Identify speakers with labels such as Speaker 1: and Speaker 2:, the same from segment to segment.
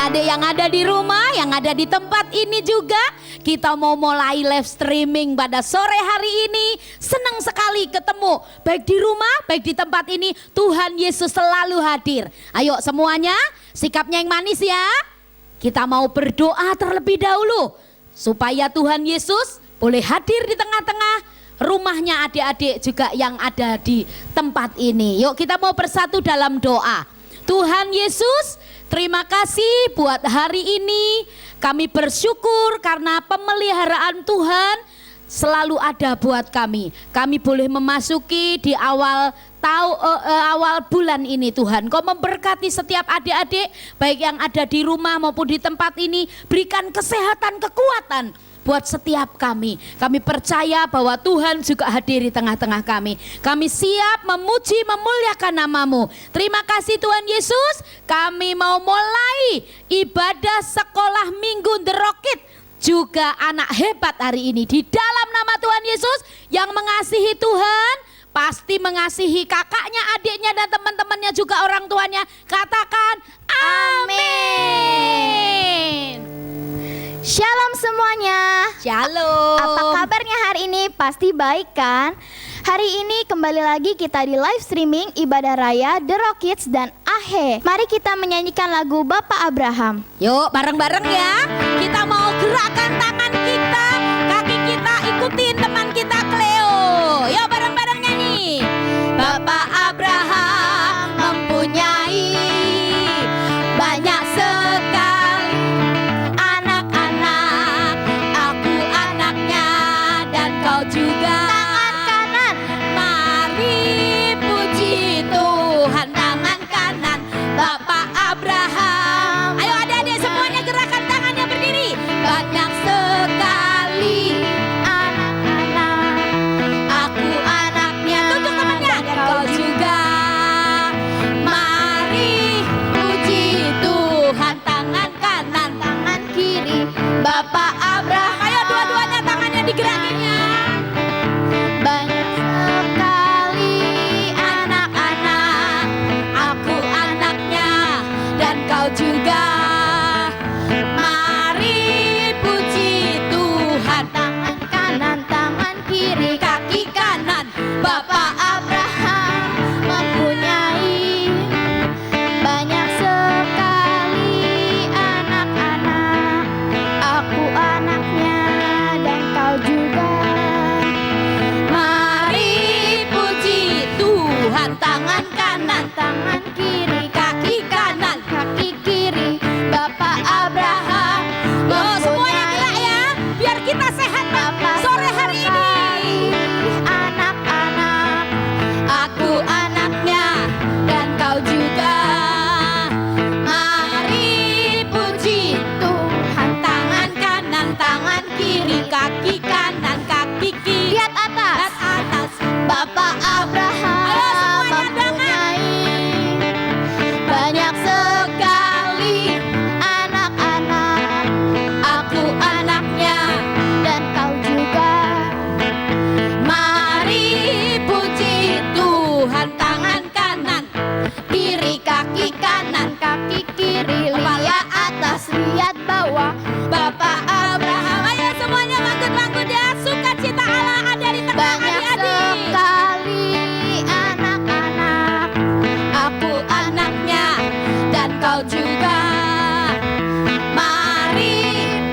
Speaker 1: Adik-adik yang ada di rumah, yang ada di tempat ini juga, kita mau mulai live streaming pada sore hari ini. Senang sekali ketemu, baik di rumah, baik di tempat ini. Tuhan Yesus selalu hadir. Ayo semuanya, sikapnya yang manis ya. Kita mau berdoa terlebih dahulu, supaya Tuhan Yesus boleh hadir di tengah-tengah rumahnya adik-adik juga yang ada di tempat ini. Yuk kita mau bersatu dalam doa. Tuhan Yesus, terima kasih buat hari ini. Kami bersyukur karena pemeliharaan Tuhan selalu ada buat kami. Kami boleh memasuki di awal bulan ini Tuhan. Kau memberkati setiap adik-adik baik yang ada di rumah maupun di tempat ini. Berikan kesehatan, kekuatan buat setiap kami. Kami percaya bahwa Tuhan juga hadir di tengah-tengah kami. Kami siap memuji, memuliakan nama-Mu. Terima kasih Tuhan Yesus. Kami mau mulai ibadah sekolah minggu The Rocket, juga anak hebat hari ini. Di dalam nama Tuhan Yesus yang mengasihi Tuhan, pasti mengasihi kakaknya, adiknya, dan teman-temannya juga orang tuanya. Katakan amin.
Speaker 2: Shalom semuanya.
Speaker 1: Shalom.
Speaker 2: Apa kabarnya hari ini? Pasti baik kan? Hari ini kembali lagi kita di live streaming ibadah raya The Rockets dan Ahe. Mari kita menyanyikan lagu Bapak Abraham.
Speaker 1: Yuk bareng-bareng ya. Kita mau gerakan tangan kita, kaki kita, ikutin teman kita Cleo. Yuk bareng-bareng nyanyi. Bapak Abraham mempunyai banyak sekali anak-anak, aku anaknya dan kau juga. Tangan kanan, mari puji Tuhan. Tangan kanan, Bapak Abraham. Ayo adik-adik semuanya gerakan tangannya berdiri. Banyak sekali anak-anak, aku anaknya. Tunjuk temannya, kau juga. Mari puji Tuhan. Tangan kanan, tangan kiri, Bapak Abraham. Ayo dua-duanya tangannya digerakinnya. Banyak sekali anak-anak, aku anaknya dan kau juga. Mari puji Tuhan. Tangan kanan, tangan kiri, kaki kanan, Bapak Abraham mempunyai banyak sekali anak-anak, aku anaknya dan kau juga. Mari puji Tuhan. Tangan kanan, tangan kiri, kaki kanan, kaki kiri, Bapak Abraham. Oh semuanya gerak ya, biar kita sehat sore hari ini. Anak-anak, aku anaknya dan kau juga. Mari puji Tuhan. Tangan kanan, tangan kiri, kaki kanan, kaki kiri. Lihat atas, lihat atas, Bapak Abraham. Ayo semuanya dengan banyak sekali anak-anak, aku anaknya dan kau juga. Mari puji Tuhan. Tangan kanan, kiri, kaki kanan, kaki kiri, kepala atas, lihat bawah, Bapak Abraham. Ayo semuanya bangkit-bangkit ya. Sukacita Allah ada di tengah adik-adik. Sekali anak-anak, aku anaknya dan kau juga. Mari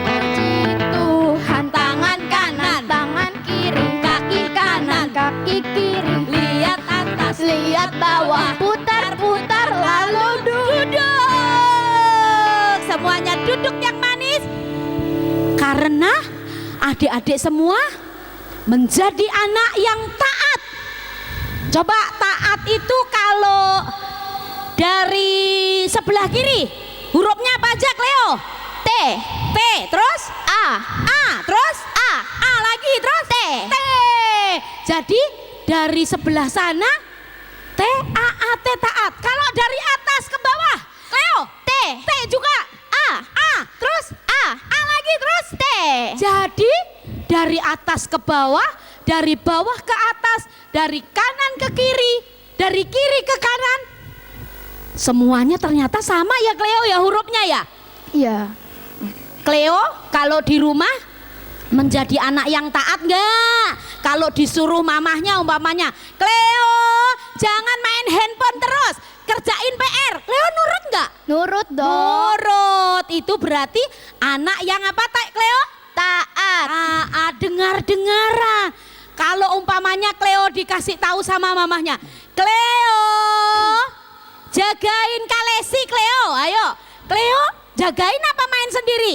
Speaker 1: puji Tuhan. Tangan kanan, tangan kiri, kaki kanan, kaki kiri, lihat atas, lihat bawah, putar-putar lalu duduk. Semuanya duduk yang manis. Karena adik-adik semua menjadi anak yang taat. Coba taat itu kalau dari sebelah kiri hurufnya apa aja Cleo? T. T terus A. A terus A. A lagi terus T. T. Jadi dari sebelah sana T A A T taat. Kalau dari atas ke bawah Cleo T. T juga A. A terus A. A lagi terus T. Jadi dari atas ke bawah, dari bawah ke atas, dari kanan ke kiri, dari kiri ke kanan. Semuanya ternyata sama ya Cleo ya hurufnya ya.
Speaker 2: Iya.
Speaker 1: Cleo kalau di rumah menjadi anak yang taat nggak? Kalau disuruh mamahnya umpamanya, Cleo jangan main handphone terus, kerjain PR, Cleo nurut nggak?
Speaker 2: Nurut dong.
Speaker 1: Nurut, itu berarti anak yang apa Cleo?
Speaker 2: Taat.
Speaker 1: Taat, dengar-dengaran. Kalau umpamanya Cleo dikasih tahu sama mamahnya, Cleo jagain Kalesi Cleo, ayo Cleo jagain apa main sendiri?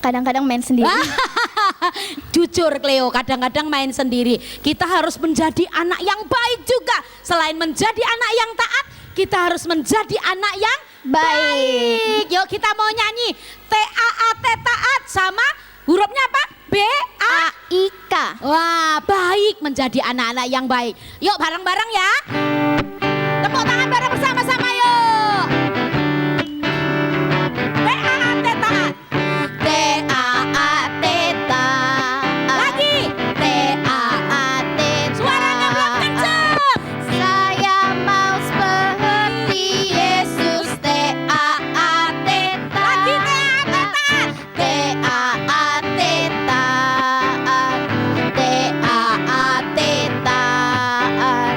Speaker 2: Kadang-kadang main sendiri.
Speaker 1: Jujur Cleo, kadang-kadang main sendiri. Kita harus menjadi anak yang baik juga. Selain menjadi anak yang taat, kita harus menjadi anak yang baik. Yuk kita mau nyanyi T-A-A-T, taat, sama hurufnya apa? B-A-I-K. Wah, baik, menjadi anak-anak yang baik. Yuk bareng-bareng ya. Tepuk tangan bareng bersama-sama yuk. T-A-A-T, taat.
Speaker 2: T-A-A-T, taat.
Speaker 1: Lagi.
Speaker 2: T-A-A-T,
Speaker 1: Suaranya belum kenceng.
Speaker 2: Saya mau seperti Yesus. T-A-A-T,
Speaker 1: Lagi
Speaker 2: taat.
Speaker 1: T-A-A-T, taat.
Speaker 2: T-A-A-T, taat.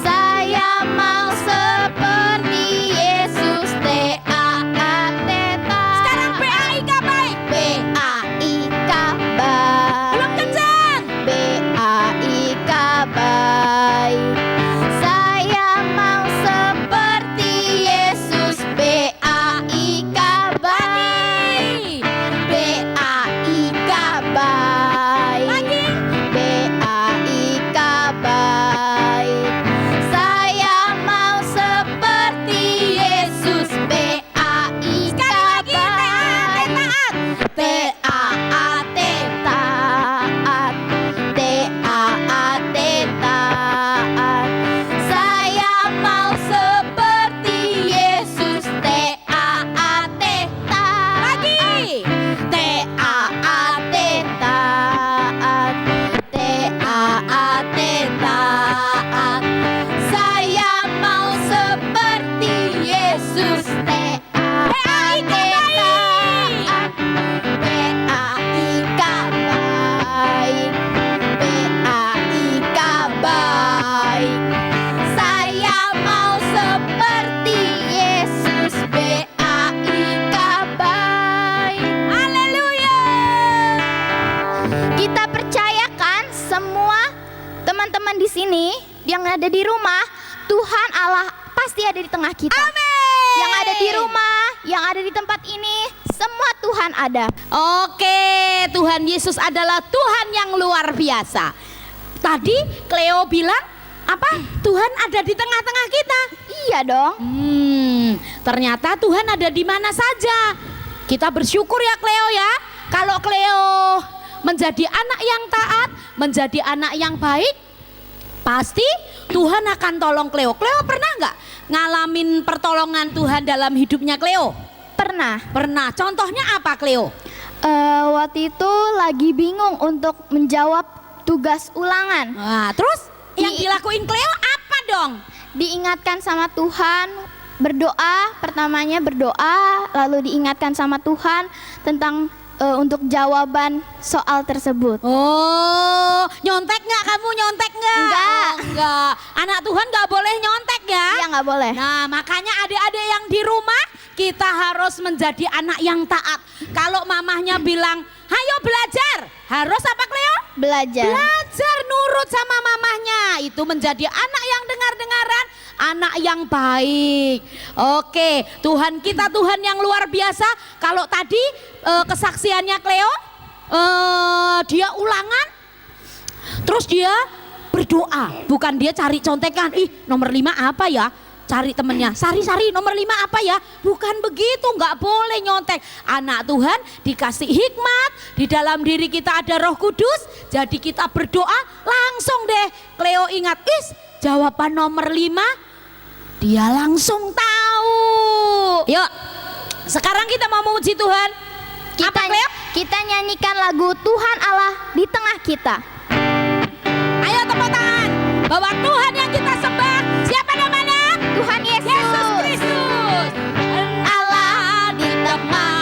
Speaker 2: Saya mau seperti Yesus. T-A-A-T, taat.
Speaker 1: Sekarang B-A-I-K baik.
Speaker 2: B-A-I-K, baik.
Speaker 1: Belum kenceng.
Speaker 2: B-A-I-K, baik. Saya mau seperti Yesus. B-A-I-K, baik. B-A-I-K, baik.
Speaker 1: Lagi.
Speaker 2: B-A-I-K, baik. Saya mau seperti Yesus. B-A-I-K,
Speaker 1: Sekali lagi.
Speaker 2: baik.
Speaker 1: T-A-A-T, taat.
Speaker 2: Taat. T-A-A-T, taat. Saya mau seperti Yesus. T-A-A-T, taat.
Speaker 1: Lagi.
Speaker 2: T-A-A-T, taat. T-A-A-T, taat. Saya mau seperti Yesus. T-A-A-T, taat. B-A-I-K, baik. B-A-I-K, baik. Saya mau seperti Yesus. B-A-I-K, baik.
Speaker 1: Haleluya.
Speaker 2: Kita percayakan semua teman-teman di sini yang ada di rumah, Tuhan Allah pasti ada di tengah kita.
Speaker 1: Amin.
Speaker 2: Yang ada di rumah, yang ada di tempat ini, semua Tuhan ada.
Speaker 1: Oke, Tuhan Yesus adalah Tuhan yang luar biasa. Tadi Cleo bilang apa? Tuhan ada di tengah-tengah kita.
Speaker 2: Iya dong.
Speaker 1: Ternyata Tuhan ada di mana saja. Kita bersyukur ya Cleo ya. Kalau Cleo menjadi anak yang taat, menjadi anak yang baik, pasti Tuhan akan tolong Cleo. Cleo pernah nggak ngalamin pertolongan Tuhan dalam hidupnya Cleo?
Speaker 2: Pernah.
Speaker 1: Pernah. Contohnya apa Cleo?
Speaker 2: Waktu itu lagi bingung untuk menjawab tugas ulangan.
Speaker 1: Nah, terus yang dilakuin Cleo apa dong?
Speaker 2: Diingatkan sama Tuhan, berdoa, pertamanya berdoa, lalu diingatkan sama Tuhan tentang untuk jawaban soal tersebut.
Speaker 1: Oh, nyontek nggak kamu, nyontek nggak?
Speaker 2: Enggak.
Speaker 1: Oh, enggak. Anak Tuhan nggak boleh nyontek ya?
Speaker 2: Iya, nggak boleh.
Speaker 1: Nah, makanya adik-adik yang di rumah kita harus menjadi anak yang taat. Kalau mamahnya bilang, "Hayo belajar," harus apa Cleo?
Speaker 2: Belajar.
Speaker 1: Belajar nurut sama mamahnya. Itu menjadi anak yang dengar-dengaran, anak yang baik. Oke, Tuhan kita Tuhan yang luar biasa. Kalau tadi kesaksiannya Cleo, dia ulangan, terus dia berdoa. Bukan dia cari contekan, nomor 5 apa ya? Cari temennya, Sari nomor 5 apa ya? Bukan begitu, nggak boleh nyontek. Anak Tuhan dikasih hikmat, di dalam diri kita ada Roh Kudus. Jadi kita berdoa langsung deh. Cleo ingat, jawaban nomor 5 dia langsung tahu. Yuk, sekarang kita mau memuji Tuhan. Apa Cleo?
Speaker 2: Kita nyanyikan lagu Tuhan Allah di tengah kita.
Speaker 1: Ayo tepuk tangan bahwa Tuhan yang kita sembah siapa namanya?
Speaker 2: Tuhan Yesus.
Speaker 1: Yesus Kristus. Allah di tengah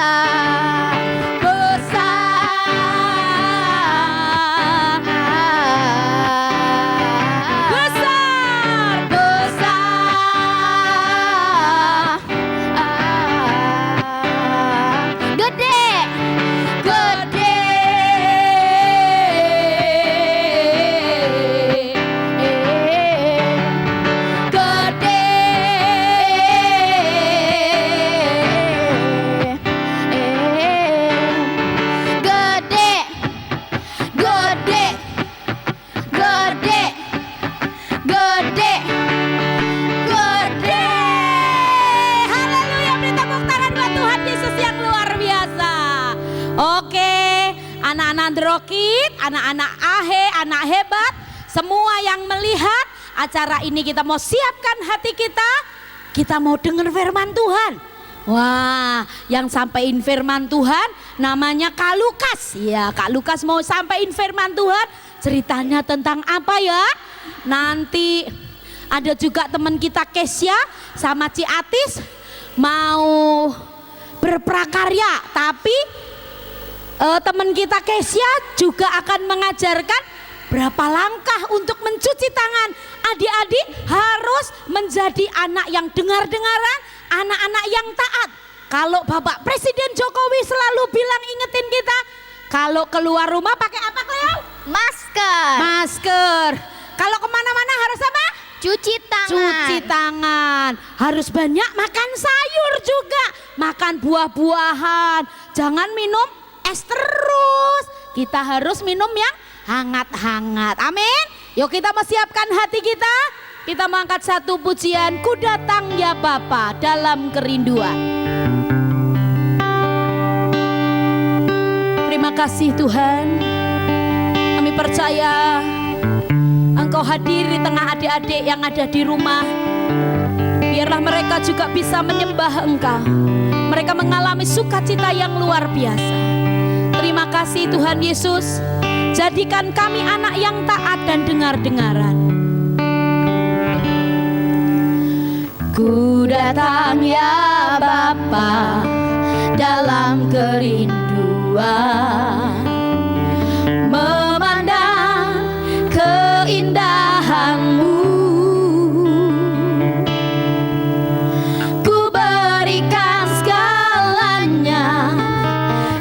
Speaker 2: besar,
Speaker 1: besar, besar,
Speaker 2: besar, gede,
Speaker 1: gede,
Speaker 2: gede, gede, gede,
Speaker 1: gede. Haleluya, beri tepuk tangan buat Tuhan Yesus yang luar biasa. Oke, anak-anak Drokit, anak-anak Ahe, anak hebat, semua yang melihat acara ini, kita mau siapkan hati kita. Kita mau dengar firman Tuhan. Wah, yang sampaikan firman Tuhan namanya Kak Lukas. Ya, Kak Lukas mau sampaikan firman Tuhan. Ceritanya tentang apa ya? Nanti ada juga teman kita Kesya sama Ci Atis mau berprakarya, tapi teman kita Kesya juga akan mengajarkan berapa langkah untuk mencuci tangan. Adik-adik harus menjadi anak yang dengar-dengaran, anak-anak yang taat. Kalau Bapak Presiden Jokowi selalu bilang ingetin kita, kalau keluar rumah pakai apa, Cleo?
Speaker 2: masker,
Speaker 1: Masker. Kalau kemana-mana harus apa?
Speaker 2: cuci tangan,
Speaker 1: Cuci tangan. Harus banyak makan sayur juga, makan buah-buahan. Jangan minum es terus. Kita harus minum yang hangat-hangat. Amin. Yuk kita mau siapkan hati kita. Kita mau angkat satu pujian, Ku Datang Ya Bapa dalam kerinduan. Terima kasih Tuhan. Kami percaya Engkau hadir di tengah adik-adik yang ada di rumah. Biarlah mereka juga bisa menyembah Engkau. Mereka mengalami sukacita yang luar biasa. Terima kasih Tuhan Yesus. Jadikan kami anak yang taat dan dengar-dengaran. Ku datang ya Bapa dalam kerinduan, memandang keindahan-Mu. Ku berikan segalanya,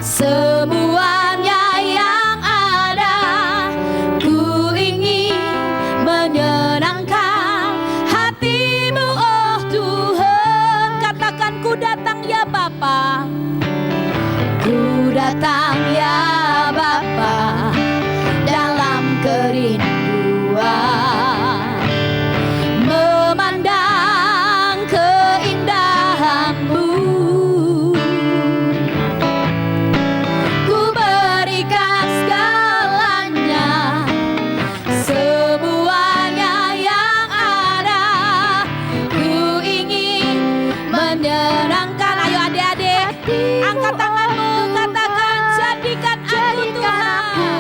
Speaker 1: semuanya yang ada. Ku ingin menyenangkan hati-Mu, oh Tuhan. Katakan, ku datang ya Bapa. Ku datang ya Bapa dalam kerinduan, memandang keindahan-Mu. Ku berikan segalanya, semuanya yang ada. Ku ingin menyenangkan. Ayo adik-adik, angkat tanganmu, katakan, jadikan aku Tuhan.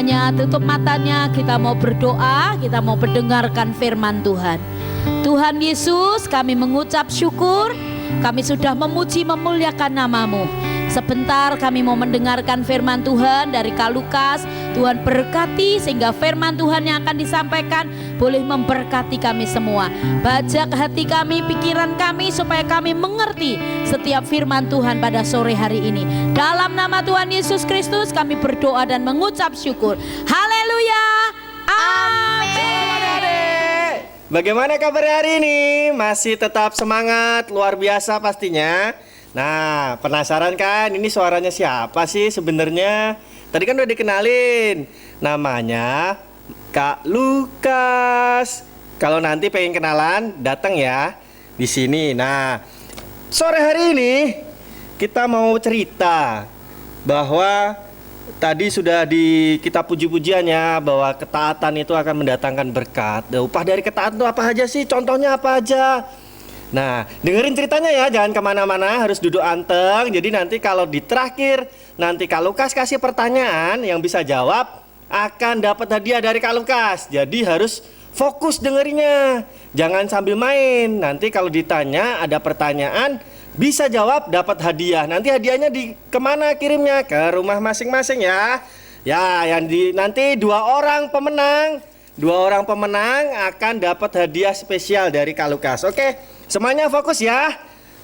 Speaker 1: semuanya tutup matanya, kita mau berdoa, kita mau mendengarkan firman Tuhan. Tuhan Yesus, kami mengucap syukur, kami sudah memuji memuliakan nama-Mu. Sebentar kami mau mendengarkan firman Tuhan dari Kak Lukas. Tuhan berkati sehingga firman Tuhan yang akan disampaikan boleh memberkati kami semua. Bajak hati kami, pikiran kami supaya kami mengerti setiap firman Tuhan pada sore hari ini. Dalam nama Tuhan Yesus Kristus kami berdoa dan mengucap syukur. Haleluya. Amin.
Speaker 3: Bagaimana kabar hari ini? Masih tetap semangat, luar biasa pastinya. Nah, penasaran kan ini suaranya siapa sih sebenarnya? Tadi kan udah dikenalin. Namanya Kak Lukas. Kalau nanti pengen kenalan, datang ya di sini. Nah, sore hari ini kita mau cerita bahwa tadi sudah di kita puji-pujiannya bahwa ketaatan itu akan mendatangkan berkat. Upah dari ketaatan itu apa aja sih? Contohnya apa aja? Nah, dengerin ceritanya ya, jangan kemana-mana, harus duduk anteng. Jadi nanti kalau di terakhir, nanti Kak Lukas kasih pertanyaan yang bisa jawab, akan dapat hadiah dari Kak Lukas. Jadi harus fokus dengerinnya, jangan sambil main. Nanti kalau ditanya ada pertanyaan, bisa jawab, dapat hadiah. Nanti hadiahnya kemana kirimnya? Ke rumah masing-masing ya. Ya, nanti dua orang pemenang akan dapat hadiah spesial dari Kak Lukas. Oke, semuanya fokus ya.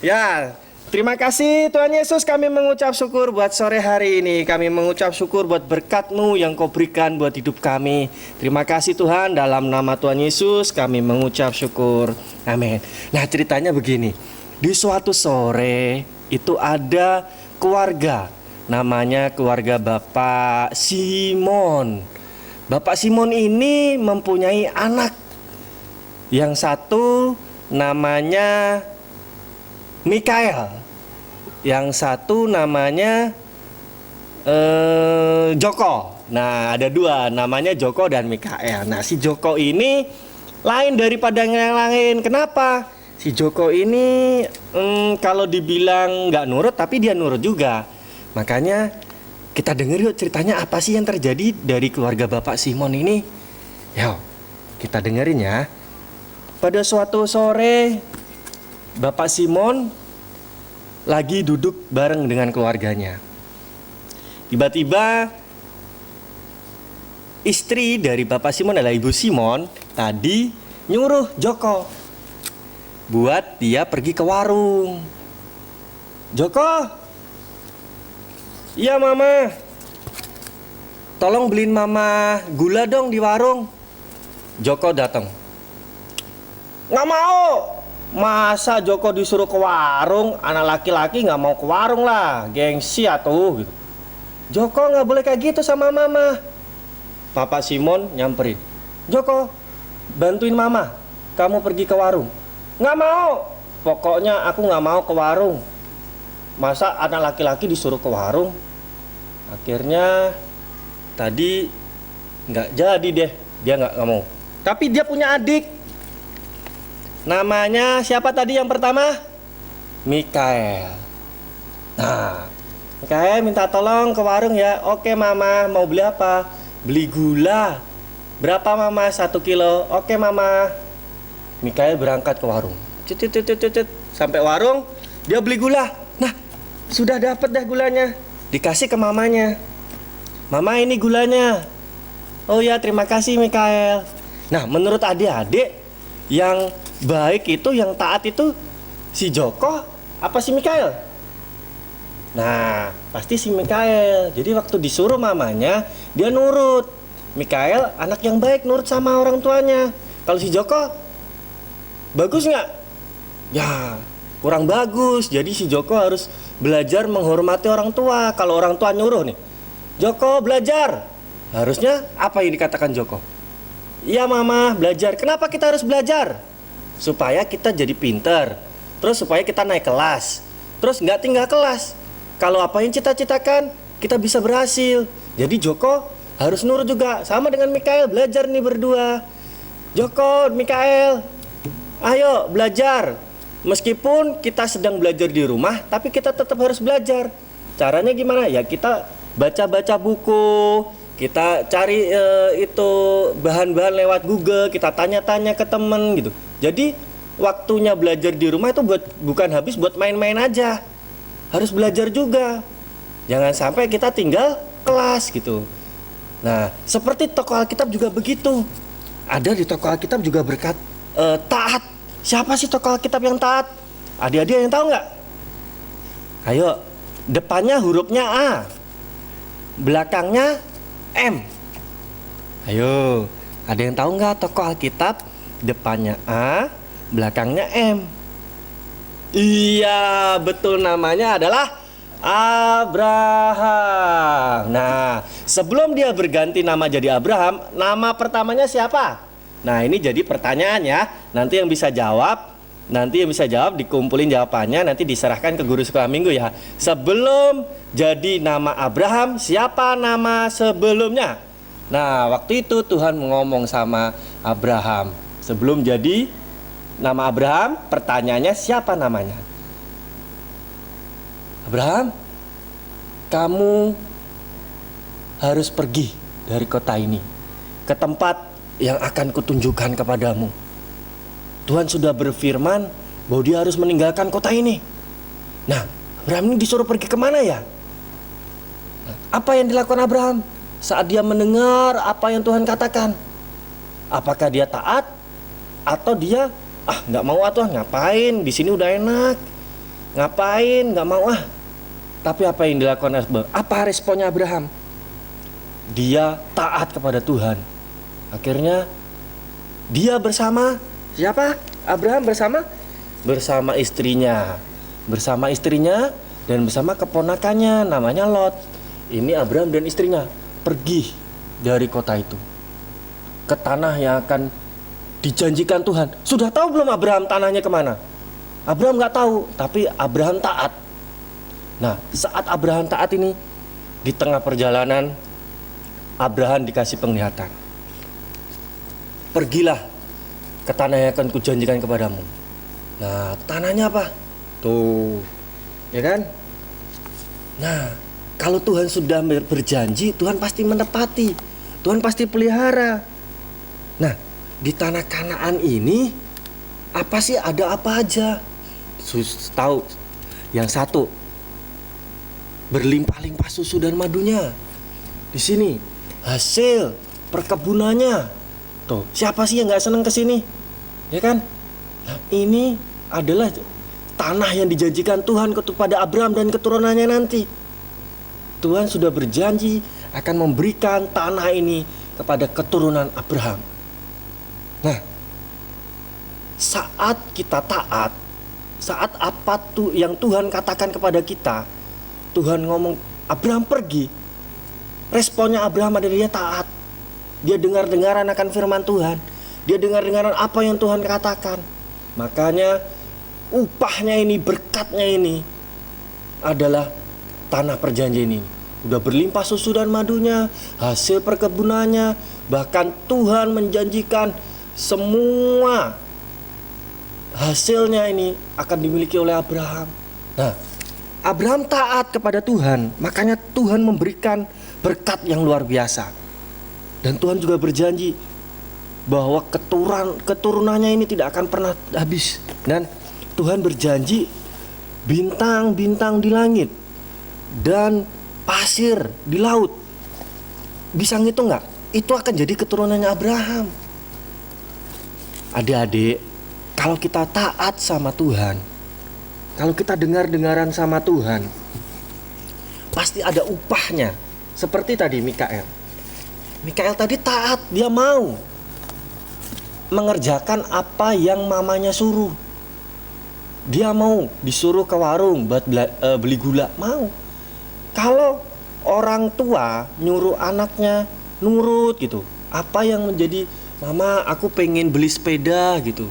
Speaker 3: Ya, terima kasih Tuhan Yesus, kami mengucap syukur buat sore hari ini. Kami mengucap syukur buat berkat-Mu yang Kau berikan buat hidup kami. Terima kasih Tuhan, dalam nama Tuhan Yesus kami mengucap syukur. Amin. Nah, ceritanya begini. Di suatu sore itu ada keluarga, namanya keluarga Bapak Simon. Bapak Simon ini mempunyai anak. Yang satu namanya Mikael, yang satu namanya Joko. Nah, ada dua, namanya Joko dan Mikael. Nah, si Joko ini lain daripada yang lain. Kenapa? Si Joko ini kalau dibilang nggak nurut, tapi dia nurut juga. Makanya kita denger yuk ceritanya apa sih yang terjadi dari keluarga Bapak Simon ini. Yuk, kita dengerin ya. Pada suatu sore, Bapak Simon lagi duduk bareng dengan keluarganya. Tiba-tiba istri dari Bapak Simon adalah Ibu Simon tadi nyuruh Joko buat dia pergi ke warung. Joko, iya Mama, tolong beliin Mama gula dong di warung. Joko datang. Nggak mau. Masa Joko disuruh ke warung? Anak laki-laki nggak mau ke warung lah, gengsi atuh gitu. Joko nggak boleh kayak gitu sama Mama. Bapak Simon nyamperin. Joko, bantuin Mama, kamu pergi ke warung. Nggak mau. Pokoknya aku nggak mau ke warung. Masa anak laki-laki disuruh ke warung? Akhirnya tadi nggak jadi deh, dia nggak mau. Tapi dia punya adik. Namanya siapa tadi yang pertama? Mikael. Nah, Mikael minta tolong ke warung ya. Oke Mama, mau beli apa? Beli gula. Berapa Mama? 1 kilo. Oke Mama. Mikael berangkat ke warung. Sampai warung, dia beli gula. Nah, sudah dapat dah gulanya. Dikasih ke mamanya. Mama, ini gulanya. Oh ya, terima kasih Mikael. Nah, menurut adik-adik, yang baik itu, yang taat itu si Joko apa si Mikael? Nah, pasti si Mikael. Jadi waktu disuruh mamanya, dia nurut. Mikael anak yang baik, nurut sama orang tuanya. Kalau si Joko, bagus nggak? Ya, kurang bagus. Jadi si Joko harus belajar menghormati orang tua. Kalau orang tua nyuruh nih, Joko belajar, harusnya apa yang dikatakan Joko? Iya Mama, belajar. Kenapa kita harus belajar? Supaya kita jadi pinter. Terus supaya kita naik kelas. Terus nggak tinggal kelas. Kalau apa yang cita-citakan, kita bisa berhasil. Jadi Joko harus nurut juga. Sama dengan Mikael, belajar nih berdua. Joko, Mikael, ayo belajar. Meskipun kita sedang belajar di rumah, tapi kita tetap harus belajar. Caranya gimana? Ya kita baca-baca buku, kita cari itu bahan-bahan lewat Google, kita tanya-tanya ke temen gitu. Jadi waktunya belajar di rumah itu bukan habis buat main-main aja, harus belajar juga. Jangan sampai kita tinggal kelas gitu. Nah, seperti tokoh Alkitab juga begitu. Ada di tokoh Alkitab juga berkat taat. Siapa sih tokoh Alkitab yang taat? Adik-adik yang tahu nggak? Ayo, depannya hurufnya A, belakangnya M. Ayo, ada yang tahu nggak tokoh Alkitab depannya A, belakangnya M? Iya, betul, namanya adalah Abraham. Nah, sebelum dia berganti nama jadi Abraham, nama pertamanya siapa? Nah, ini jadi pertanyaan ya. Nanti yang bisa jawab dikumpulin jawabannya, nanti diserahkan ke guru sekolah minggu ya. Sebelum jadi nama Abraham, siapa nama sebelumnya? Nah, waktu itu Tuhan ngomong sama Abraham. Sebelum jadi nama Abraham, pertanyaannya siapa namanya? Abraham, kamu harus pergi dari kota ini ke tempat yang akan kutunjukkan kepadamu. Tuhan sudah berfirman bahwa dia harus meninggalkan kota ini. Nah, Abraham ini disuruh pergi kemana ya? Nah, apa yang dilakukan Abraham saat dia mendengar apa yang Tuhan katakan? Apakah dia taat atau dia nggak mau ngapain? Di sini udah enak, ngapain? Nggak mau Tapi apa yang dilakukan Abraham? Apa responnya Abraham? Dia taat kepada Tuhan. Akhirnya dia bersama siapa? Abraham bersama istrinya dan bersama keponakannya namanya Lot. Ini Abraham dan istrinya pergi dari kota itu ke tanah yang akan dijanjikan Tuhan. Sudah tahu belum Abraham tanahnya kemana? Abraham nggak tahu, tapi Abraham taat. Nah, saat Abraham taat ini, di tengah perjalanan Abraham dikasih penglihatan. Pergilah ke tanah yang akan kujanjikan kepadamu. Nah, tanahnya apa? Tuh, ya kan? Nah, kalau Tuhan sudah berjanji, Tuhan pasti menepati. Tuhan pasti pelihara. Nah, di tanah Kanaan ini apa sih, ada apa aja? Tahu? Yang satu, berlimpah-limpah susu dan madunya. Di sini hasil perkebunannya. Tuh, siapa sih yang nggak seneng ke sini? Ya kan? Nah, ini adalah tanah yang dijanjikan Tuhan kepada Abraham dan keturunannya nanti. Tuhan sudah berjanji akan memberikan tanah ini kepada keturunan Abraham. Nah, saat kita taat, saat apa tuh yang Tuhan katakan kepada kita, Tuhan ngomong Abraham pergi. Responnya Abraham adalah dia taat. Dia dengar-dengaran akan firman Tuhan. Dia dengar-dengaran apa yang Tuhan katakan. Makanya upahnya ini, berkatnya ini adalah tanah perjanjian ini. Udah berlimpah susu dan madunya, hasil perkebunannya. Bahkan Tuhan menjanjikan semua hasilnya ini akan dimiliki oleh Abraham. Nah, Abraham taat kepada Tuhan. Makanya Tuhan memberikan berkat yang luar biasa. Dan Tuhan juga berjanji bahwa keturunannya ini tidak akan pernah habis. Dan Tuhan berjanji bintang-bintang di langit dan pasir di laut, bisa ngitung nggak? Itu akan jadi keturunannya Abraham. Adik-adik, kalau kita taat sama Tuhan, kalau kita dengar-dengaran sama Tuhan, pasti ada upahnya. Seperti tadi Mikael tadi taat, dia mau mengerjakan apa yang mamanya suruh. Dia mau disuruh ke warung buat beli gula, mau. Kalau orang tua nyuruh anaknya nurut gitu, apa yang menjadi mama aku pengen beli sepeda gitu,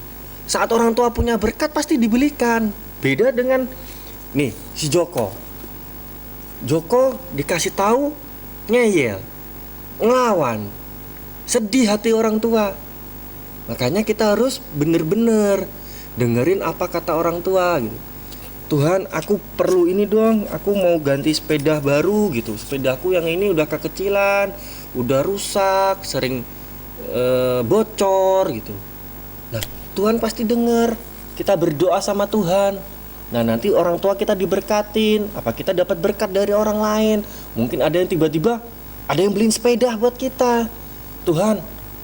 Speaker 3: saat orang tua punya berkat pasti dibelikan. Beda dengan nih si Joko dikasih tahu ngeyel, ngelawan, sedih hati orang tua. Makanya kita harus bener-bener dengerin apa kata orang tua gitu. Tuhan, aku perlu ini dong, aku mau ganti sepeda baru gitu. Sepedaku yang ini udah kekecilan, udah rusak, sering bocor gitu. Nah, Tuhan pasti dengar kita berdoa sama Tuhan. Nah, nanti orang tua kita diberkatin, apa kita dapat berkat dari orang lain. Mungkin ada yang tiba-tiba ada yang beliin sepeda buat kita. Tuhan,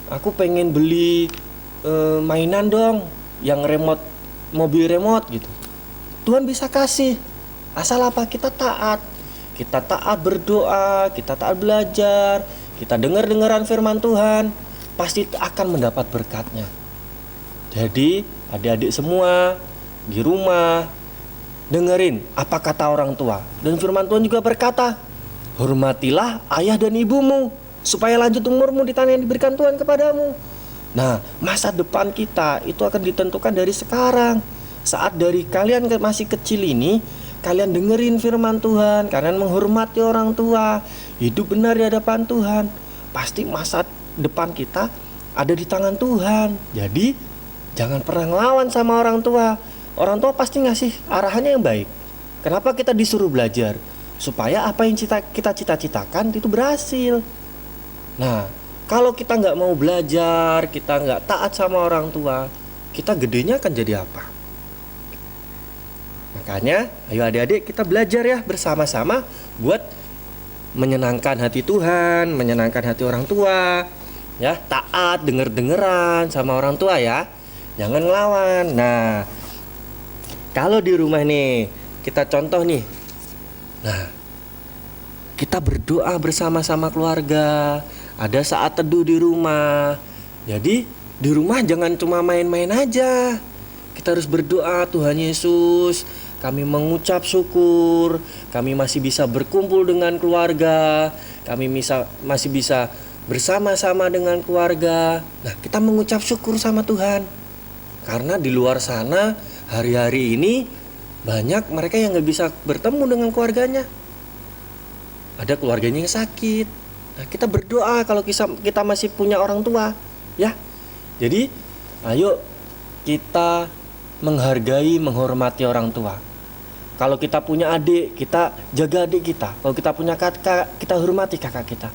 Speaker 3: aku pengen beli mainan dong, yang remote, mobil remote gitu. Tuhan bisa kasih, asal apa? Kita taat berdoa, kita taat belajar, kita dengar-dengaran firman Tuhan, pasti akan mendapat berkatnya. Jadi adik-adik semua di rumah dengerin apa kata orang tua. Dan firman Tuhan juga berkata, hormatilah ayah dan ibumu, supaya lanjut umurmu di tanah yang diberikan Tuhan kepadamu. Nah, masa depan kita itu akan ditentukan dari sekarang. Saat dari kalian masih kecil ini, kalian dengerin firman Tuhan, kalian menghormati orang tua, hidup benar di hadapan Tuhan, pasti masa depan kita ada di tangan Tuhan. Jadi jangan pernah ngelawan sama orang tua. Orang tua pasti ngasih arahannya yang baik. Kenapa kita disuruh belajar? Supaya apa yang kita cita-citakan itu berhasil. Nah, kalau kita nggak mau belajar, kita nggak taat sama orang tua, kita gedenya akan jadi apa? Makanya, ayo adik-adik kita belajar ya bersama-sama buat menyenangkan hati Tuhan, menyenangkan hati orang tua. Ya, taat, denger-dengeran sama orang tua ya. Jangan ngelawan. Nah, kalau di rumah nih, kita contoh nih. Nah, kita berdoa bersama-sama keluarga. Ada saat teduh di rumah. Jadi di rumah jangan cuma main-main aja. Kita harus berdoa, Tuhan Yesus, kami mengucap syukur, kami masih bisa berkumpul dengan keluarga, kami masih bisa bersama-sama dengan keluarga. Nah, kita mengucap syukur sama Tuhan. Karena di luar sana hari-hari ini banyak mereka yang gak bisa bertemu dengan keluarganya. Ada keluarganya yang sakit. Nah, kita berdoa kalau kita masih punya orang tua, ya. Jadi, ayo kita menghargai, menghormati orang tua. Kalau kita punya adik, kita jaga adik kita. Kalau kita punya kakak, kita hormati kakak kita.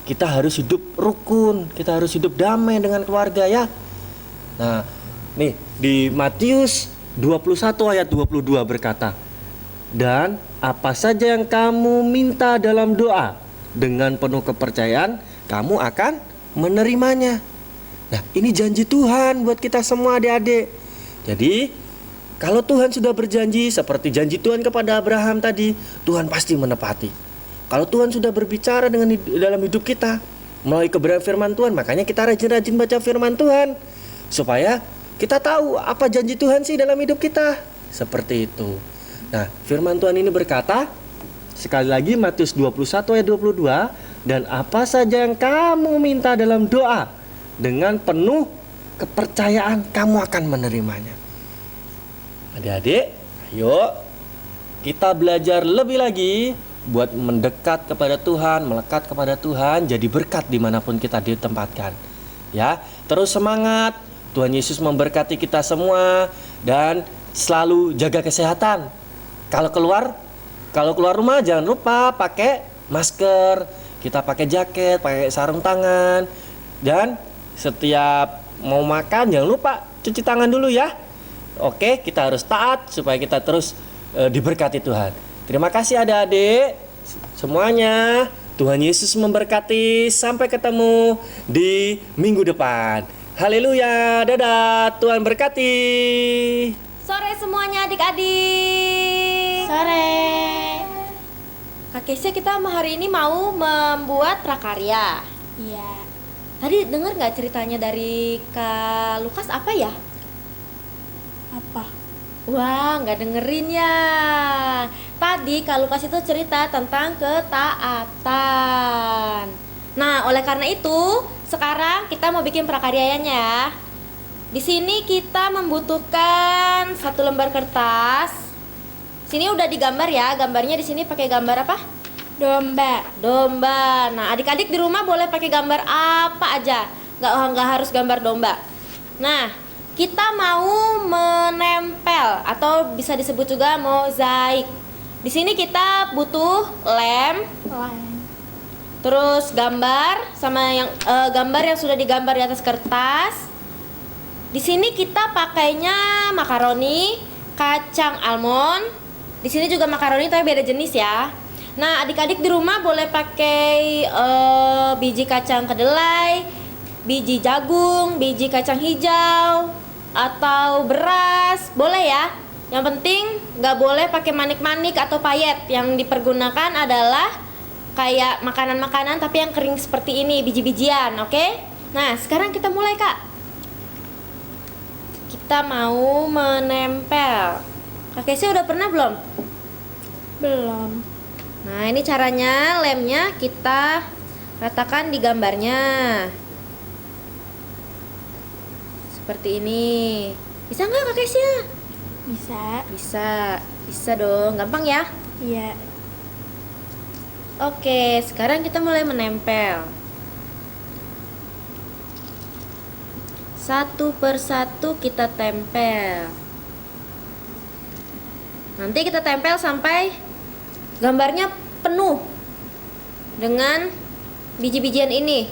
Speaker 3: Kita harus hidup rukun, kita harus hidup damai dengan keluarga, ya. Nah, nih di Matius 21 ayat 22 berkata, dan apa saja yang kamu minta dalam doa, dengan penuh kepercayaan, kamu akan menerimanya. Nah, ini janji Tuhan buat kita semua adik-adik. Jadi, kalau Tuhan sudah berjanji seperti janji Tuhan kepada Abraham tadi, Tuhan pasti menepati. Kalau Tuhan sudah berbicara dalam hidup kita melalui kebenaran firman Tuhan, makanya kita rajin-rajin baca firman Tuhan supaya kita tahu apa janji Tuhan sih dalam hidup kita. Seperti itu. Nah, firman Tuhan ini berkata, sekali lagi Matius 21 ayat 22, dan apa saja yang kamu minta dalam doa, dengan penuh kepercayaan kamu akan menerimanya. Adik-adik, ayo kita belajar lebih lagi buat mendekat kepada Tuhan, melekat kepada Tuhan, jadi berkat dimanapun kita ditempatkan. Ya, terus semangat. Tuhan Yesus memberkati kita semua dan selalu jaga kesehatan. Kalau keluar rumah jangan lupa pakai masker, kita pakai jaket, pakai sarung tangan, dan setiap mau makan jangan lupa cuci tangan dulu ya. Oke, kita harus taat supaya kita terus diberkati Tuhan. Terima kasih adik-adik semuanya. Tuhan Yesus memberkati. Sampai ketemu di minggu depan. Haleluya, dadah, Tuhan berkati.
Speaker 1: Sore semuanya adik-adik.
Speaker 2: Sore.
Speaker 4: Kak Kesia, kita hari ini mau membuat prakarya.
Speaker 2: Iya.
Speaker 4: Tadi dengar nggak ceritanya dari Kak Lukas apa ya?
Speaker 2: Apa?
Speaker 4: Wah, nggak dengerin ya. Tadi Kak Lukas itu cerita tentang ketaatan. Nah, oleh karena itu, sekarang kita mau bikin prakaryanya ya. Di sini kita membutuhkan 1 lembar kertas. Sini udah digambar ya. Gambarnya di sini pakai gambar apa?
Speaker 2: Domba.
Speaker 4: Domba. Nah, adik-adik di rumah boleh pakai gambar apa aja. Nggak harus gambar domba. Nah, kita mau menempel atau bisa disebut juga mozaik. Di sini kita butuh lem, Terus gambar sama yang gambar yang sudah digambar di atas kertas. Di sini kita pakainya makaroni, kacang almond. Di sini juga makaroni tapi beda jenis ya. Nah, adik-adik di rumah boleh pakai biji kacang kedelai, biji jagung, biji kacang hijau, atau beras, boleh ya. Yang penting nggak boleh pakai manik-manik atau payet. Yang dipergunakan adalah kayak makanan-makanan tapi yang kering seperti ini, biji-bijian, oke? Nah, sekarang kita mulai, Kak. Kita mau menempel. Kak Kesia udah pernah belum?
Speaker 1: Belum.
Speaker 4: Nah, ini caranya, lemnya kita ratakan di gambarnya. Seperti ini. Bisa nggak Kak Kesia?
Speaker 1: Bisa.
Speaker 4: Bisa dong, gampang ya?
Speaker 1: Iya.
Speaker 4: Oke, sekarang kita mulai menempel. Satu persatu kita tempel. Nanti kita tempel sampai gambarnya penuh dengan biji-bijian ini.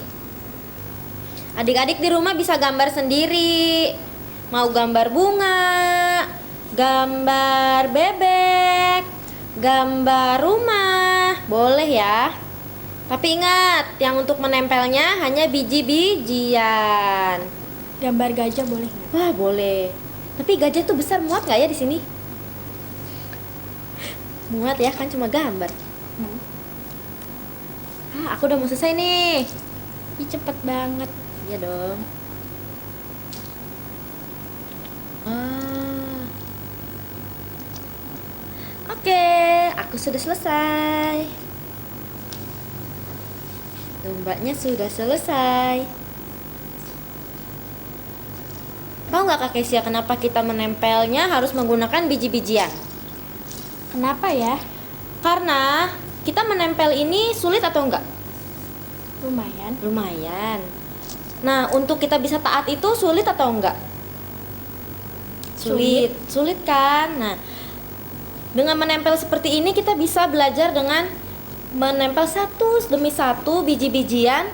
Speaker 4: Adik-adik di rumah bisa gambar sendiri. Mau gambar bunga, gambar bebek, gambar rumah, boleh ya. Tapi ingat, yang untuk menempelnya hanya biji-bijian.
Speaker 1: Gambar gajah boleh nggak?
Speaker 4: Wah, boleh. Tapi gajah tuh besar, muat nggak ya di sini? Muat ya, kan cuma gambar. Aku udah mau selesai nih.
Speaker 1: Ih, cepet banget.
Speaker 4: Iya dong. Oke, aku sudah selesai. Lombanya sudah selesai. Tahu nggak Kak Kesia kenapa kita menempelnya harus menggunakan biji-bijian?
Speaker 1: Kenapa ya?
Speaker 4: Karena kita menempel ini sulit atau enggak?
Speaker 1: Lumayan.
Speaker 4: Lumayan. Nah, untuk kita bisa taat itu sulit atau enggak? Sulit kan? Nah, dengan menempel seperti ini kita bisa belajar dengan menempel satu demi satu biji-bijian,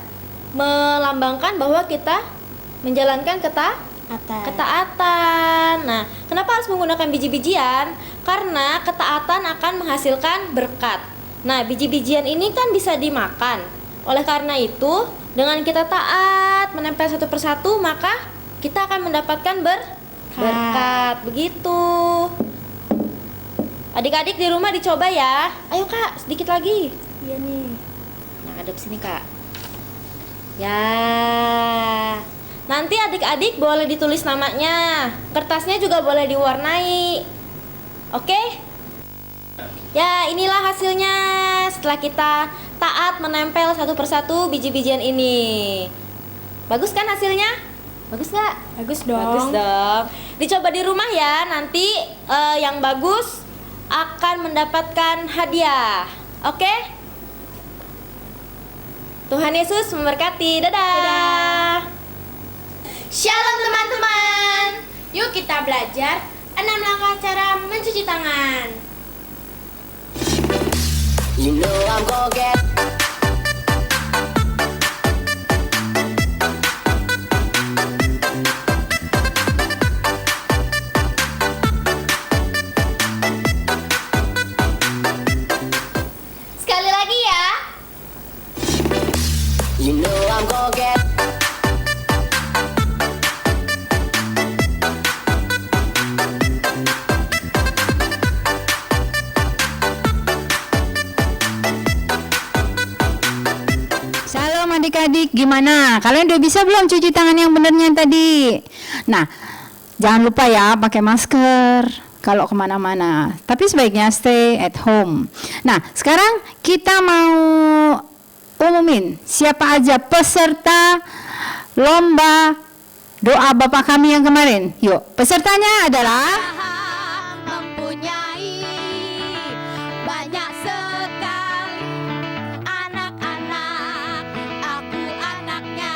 Speaker 4: melambangkan bahwa kita menjalankan ketaatan. Nah, kenapa harus menggunakan biji-bijian? Karena ketaatan akan menghasilkan berkat. Nah, biji-bijian ini kan bisa dimakan. Oleh karena itu, dengan kita taat menempel satu persatu, maka kita akan mendapatkan berkat. Begitu. Adik-adik di rumah dicoba ya. Ayo Kak, sedikit lagi.
Speaker 1: Iya nih.
Speaker 4: Nah, hadap sini Kak. Ya. Nanti adik-adik boleh ditulis namanya. Kertasnya juga boleh diwarnai. Oke? Ya, inilah hasilnya setelah kita taat menempel satu persatu biji-bijian ini. Bagus kan hasilnya? Bagus nggak?
Speaker 1: Bagus dong.
Speaker 4: Bagus dong. Dicoba di rumah ya. Nanti yang bagus akan mendapatkan hadiah. Oke? Tuhan Yesus memberkati. Dadah.
Speaker 2: Shalom teman-teman. Yuk kita belajar 6 langkah cara mencuci tangan.
Speaker 5: You know I'm gonna get
Speaker 2: Sekali lagi ya.
Speaker 5: You know I'm gonna get
Speaker 6: Shalom adik-adik, gimana? Kalian udah bisa belum cuci tangan yang benernya tadi? Nah, jangan lupa ya pakai masker kalau kemana-mana. Tapi sebaiknya stay at home. Nah, sekarang kita mau umumin siapa aja peserta lomba doa Bapa Kami yang kemarin. Yuk, pesertanya adalah
Speaker 1: Mempunyai banyak sekali anak-anak. Aku anaknya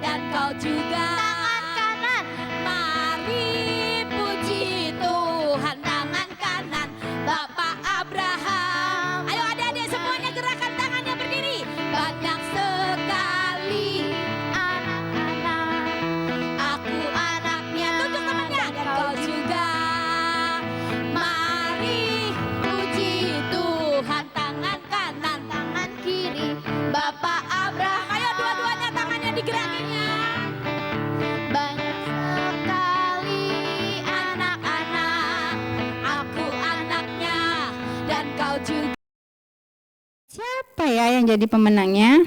Speaker 1: dan kau juga. Tangan kanan. Mari puji Tuhan. Tangan kanan Bapak Abraham. Ayo adik-adik semuanya gerakan tangannya berdiri. Banyak
Speaker 6: yang jadi pemenangnya?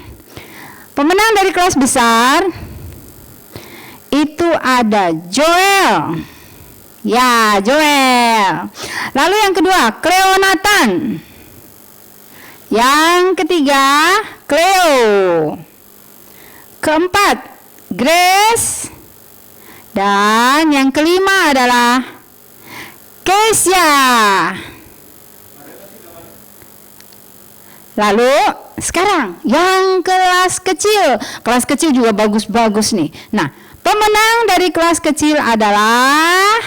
Speaker 6: Pemenang dari kelas besar itu ada Joel. Ya, Joel. Lalu yang kedua, Cleonatan. Yang ketiga, Cleo. Keempat, Grace. Dan yang kelima adalah Keisha. Lalu sekarang yang kelas kecil. Kelas kecil juga bagus-bagus nih. Nah, pemenang dari kelas kecil adalah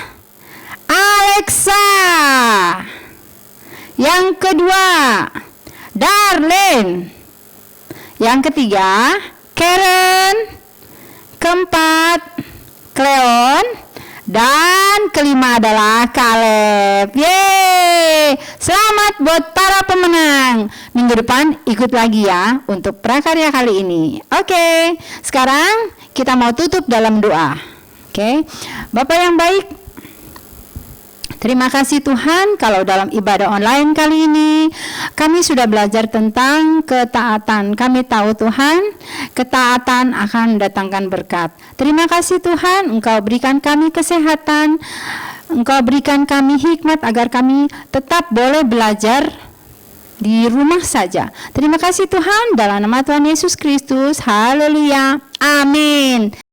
Speaker 6: Alexa. Yang kedua, Darlene. Yang ketiga, Karen. Keempat, Cleon. Dan kelima adalah Caleb. Yeay! Selamat buat para pemenang. Minggu depan ikut lagi ya untuk prakarya kali ini. Oke, sekarang kita mau tutup dalam doa. Oke, Bapak yang baik, terima kasih Tuhan kalau dalam ibadah online kali ini kami sudah belajar tentang ketaatan. Kami tahu Tuhan, ketaatan akan mendatangkan berkat. Terima kasih Tuhan, Engkau berikan kami kesehatan, Engkau berikan kami hikmat agar kami tetap boleh belajar di rumah saja. Terima kasih Tuhan, dalam nama Tuhan Yesus Kristus. Haleluya. Amin.